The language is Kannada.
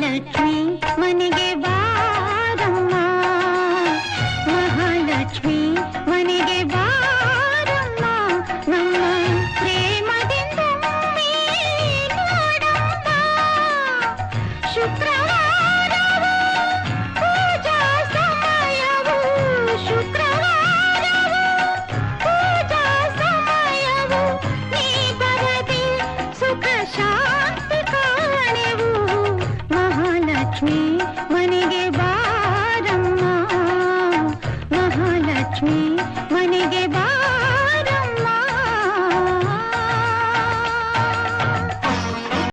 ಮಹಾಲಕ್ಷ್ಮಿ ಮನೆಗೆ ಬಾರಮ್ಮ, ಮಹಾಲಕ್ಷ್ಮಿ ಮನೆಗೆ ಬಾರಮ್ಮ, ನಮ್ಮ ಪ್ರೇಮದಿಂದ ನೋಡಮ್ಮ. ಶುಕ್ರವಾರವು ಪೂಜಾ ಸಮಯವು, ಶುಕ್ರವಾರವು ಪೂಜಾ ಸಮಯವು, ನೀ ಬರದೆ ಸುಖ ಶಾಂತಿ ಕಾಣೆವು. ಮಹಾಲಕ್ಷ್ಮಿ ಮನೆಗೆ ಬಾರಮ್ಮ, ಮಹಾಲಕ್ಷ್ಮಿ ಮನೆಗೆ ಬಾ